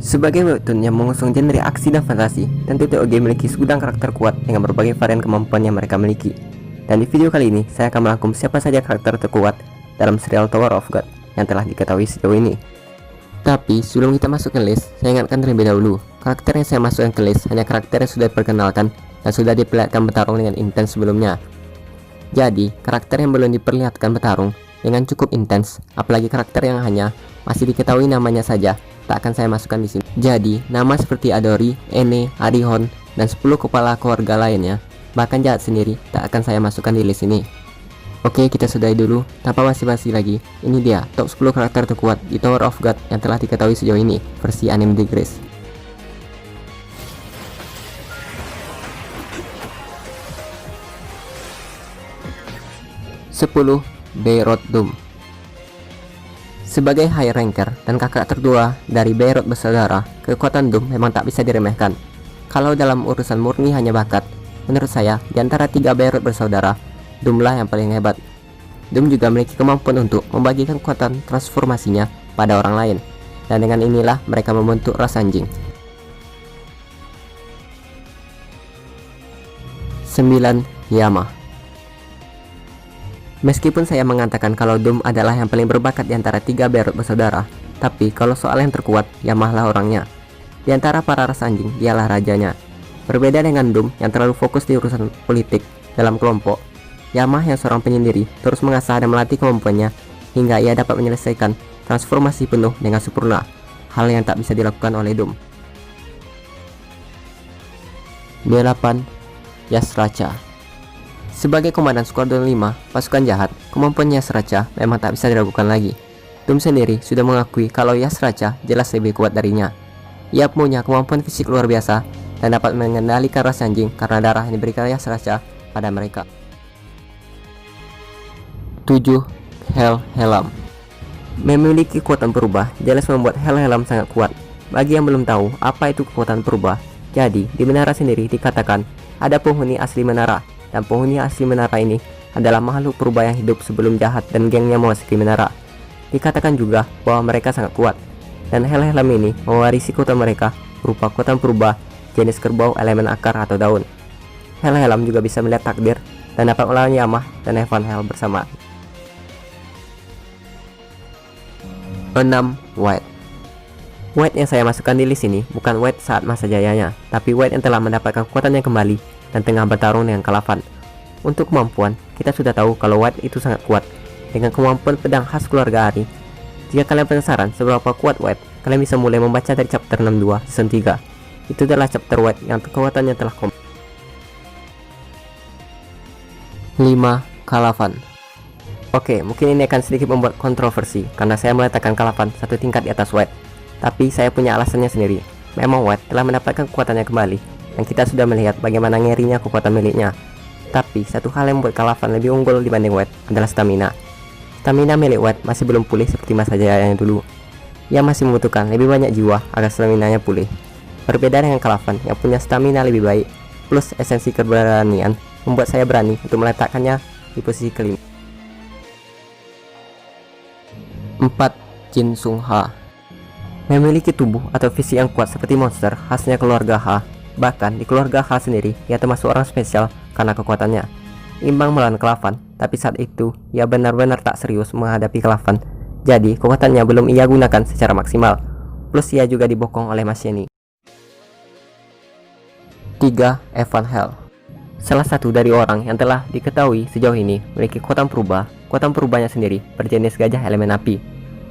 Sebagai webtoon yang mengusung genre aksi dan fantasi, tentu TOG memiliki segudang karakter kuat dengan berbagai varian kemampuan yang mereka miliki. Dan di video kali ini, saya akan merangkum siapa saja karakter terkuat dalam serial Tower of God yang telah diketahui sejauh ini. Tapi sebelum kita masuk ke list, saya ingatkan terlebih dahulu, karakter yang saya masukkan ke list hanya karakter yang sudah diperkenalkan dan sudah diperlihatkan bertarung dengan intens sebelumnya. Jadi, karakter yang belum diperlihatkan bertarung dengan cukup intens, apalagi karakter yang hanya masih diketahui namanya saja, tak akan saya masukkan di sini. Jadi, nama seperti Adori, Ene, Arihon, dan 10 kepala keluarga lainnya, bahkan jahat sendiri, tak akan saya masukkan di list ini. Oke, kita sudahi dulu. Tanpa basa-basi lagi, ini dia top 10 karakter terkuat di Tower of God yang telah diketahui sejauh ini, versi anime The Grace. Beirut Doom. Sebagai high ranker dan kakak tertua dari Beirut bersaudara, kekuatan Doom memang tak bisa diremehkan. Kalau dalam urusan murni hanya bakat, menurut saya di antara 3 Beirut bersaudara, Doom lah yang paling hebat. Doom juga memiliki kemampuan untuk membagikan kekuatan transformasinya pada orang lain, dan dengan inilah mereka membentuk ras anjing. 9. Yama. Meskipun saya mengatakan kalau Doom adalah yang paling berbakat di antara 3 Beirut bersaudara, tapi kalau soal yang terkuat, Yama lah orangnya. Di antara para ras anjing, dialah rajanya. Berbeda dengan Doom yang terlalu fokus di urusan politik dalam kelompok, Yama yang seorang penyendiri terus mengasah dan melatih kemampuannya hingga ia dapat menyelesaikan transformasi penuh dengan sempurna, hal yang tak bisa dilakukan oleh Doom. 8. Yasracha. Sebagai komandan Skuadron 5, pasukan jahat, kemampuan Yasracha memang tak bisa diragukan lagi. Doom sendiri sudah mengakui kalau Yasracha jelas lebih kuat darinya. Ia punya kemampuan fisik luar biasa dan dapat mengendalikan ras anjing karena darah yang diberikan Yasracha pada mereka. 7. Helhelam. Memiliki kekuatan purba, jelas membuat Helhelam sangat kuat. Bagi yang belum tahu apa itu kekuatan purba, jadi di menara sendiri dikatakan ada penghuni asli menara, dan penghuni asli menara ini adalah makhluk purba yang hidup sebelum jahat dan gengnya memasuki menara. Dikatakan juga bahwa mereka sangat kuat, dan Helhelam ini mewarisi kekuatan mereka berupa kekuatan purba jenis kerbau elemen akar atau daun. Helhelam juga bisa melihat takdir dan dapat melawan Yama dan Evanhel bersama. 6. White. White yang saya masukkan di list ini bukan White saat masa jayanya, tapi White yang telah mendapatkan kekuatannya kembali dan tengah bertarung dengan Calavan. Untuk kemampuan, kita sudah tahu kalau White itu sangat kuat dengan kemampuan pedang khas keluarga Ari. Jika kalian penasaran seberapa kuat White, kalian bisa mulai membaca dari chapter 62 season 3. Itu adalah chapter White yang kekuatannya telah komplit. 5. Calavan. Oke, mungkin ini akan sedikit membuat kontroversi karena saya meletakkan Calavan satu tingkat di atas White. Tapi saya punya alasannya sendiri. Memang White telah mendapatkan kekuatannya kembali, dan kita sudah melihat bagaimana ngerinya kekuatan miliknya. Tapi satu hal yang membuat Calavan lebih unggul dibanding White adalah stamina. Stamina milik White masih belum pulih seperti masa jayanya dulu. Ia masih membutuhkan lebih banyak jiwa agar staminanya pulih. Berbeda dengan Calavan yang punya stamina lebih baik, plus esensi keberanian membuat saya berani untuk meletakkannya di posisi kelima. 4. Jin Sung Ha. Memiliki tubuh atau fisik yang kuat seperti monster khasnya keluarga Ha. Bahkan di keluarga Ha sendiri, ia termasuk orang spesial karena kekuatannya. Imbang melawan Calavan, tapi saat itu ia benar-benar tak serius menghadapi Calavan. Jadi kekuatannya belum ia gunakan secara maksimal. Plus ia juga dibokong oleh Mas Yeni. 3. Evanhel. Salah satu dari orang yang telah diketahui sejauh ini memiliki kekuatan purba. Kekuatan purbanya sendiri berjenis gajah elemen api,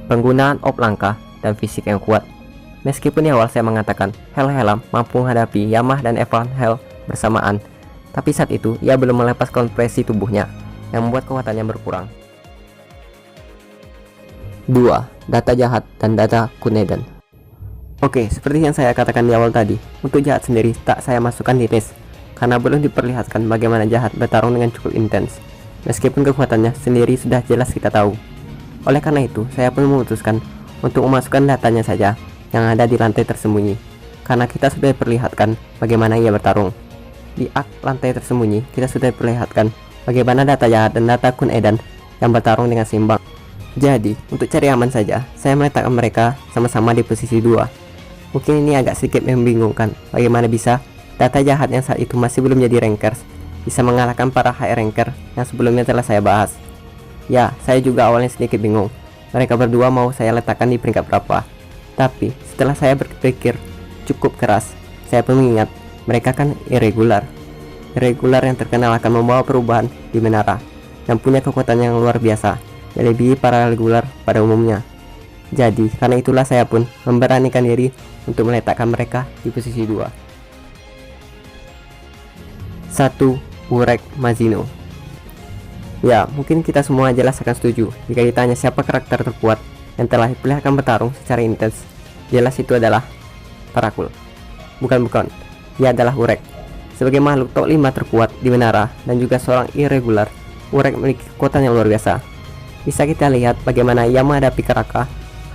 penggunaan op langka, dan fisik yang kuat. Meskipun di awal saya mengatakan Helhelam mampu menghadapi Yama dan Evanhel bersamaan, tapi saat itu ia belum melepas kompresi tubuhnya yang membuat kekuatannya berkurang. 2. Data jahat dan data Kunedan. Oke, seperti yang saya katakan di awal tadi, untuk jahat sendiri tak saya masukkan di list karena belum diperlihatkan bagaimana jahat bertarung dengan cukup intens. Meskipun kekuatannya sendiri sudah jelas kita tahu. Oleh karena itu, saya pun memutuskan untuk memasukkan datanya saja yang ada di lantai tersembunyi, karena kita sudah diperlihatkan bagaimana ia bertarung. Di arc lantai tersembunyi, kita sudah diperlihatkan bagaimana data jahat dan data Kun Edan yang bertarung dengan seimbang. Jadi, untuk cari aman saja, saya meletakkan mereka sama-sama di posisi 2. Mungkin ini agak sedikit membingungkan, bagaimana bisa data jahat yang saat itu masih belum jadi rankers bisa mengalahkan para high ranker yang sebelumnya telah saya bahas. Ya, saya juga awalnya sedikit bingung, mereka berdua mau saya letakkan di peringkat berapa. Tapi setelah saya berpikir cukup keras, saya pun mengingat mereka kan irregular yang terkenal akan membawa perubahan di menara dan punya kekuatan yang luar biasa, melebihi para regular pada umumnya. Jadi karena itulah saya pun memberanikan diri untuk meletakkan mereka di posisi 2. 1. Urek Mazino. Ya, mungkin kita semua jelas akan setuju jika ditanya siapa karakter terkuat yang telah diperlihatkan bertarung secara intens. Jelas itu adalah Parakul. Bukan, ia adalah Urek. Sebagai makhluk top 5 terkuat di menara dan juga seorang irregular, Urek memiliki kekuatan yang luar biasa. Bisa kita lihat bagaimana ia menghadapi Karaka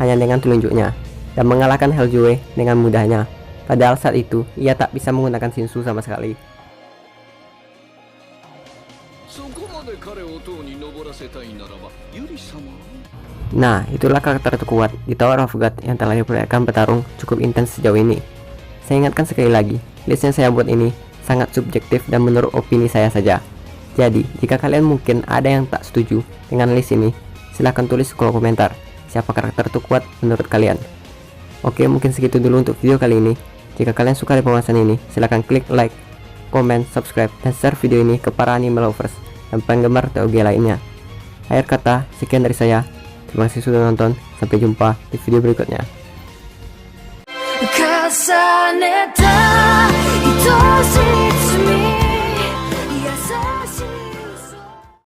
hanya dengan telunjuknya dan mengalahkan Heljoe dengan mudahnya. Padahal saat itu ia tak bisa menggunakan Shinsu sama sekali. Nah, itulah karakter terkuat di Tower of God yang telah diperlihatkan bertarung cukup intens sejauh ini. Saya ingatkan sekali lagi, list yang saya buat ini sangat subjektif dan menurut opini saya saja. Jadi, jika kalian mungkin ada yang tak setuju dengan list ini, silahkan tulis di kolom komentar siapa karakter terkuat menurut kalian. Oke, mungkin segitu dulu untuk video kali ini. Jika kalian suka dengan pembahasan ini, silahkan klik like, komen, subscribe, dan share video ini ke para anime lovers dan penggemar TOG lainnya. Akhir kata, sekian dari saya. Terima kasih sudah nonton. Sampai jumpa di video berikutnya.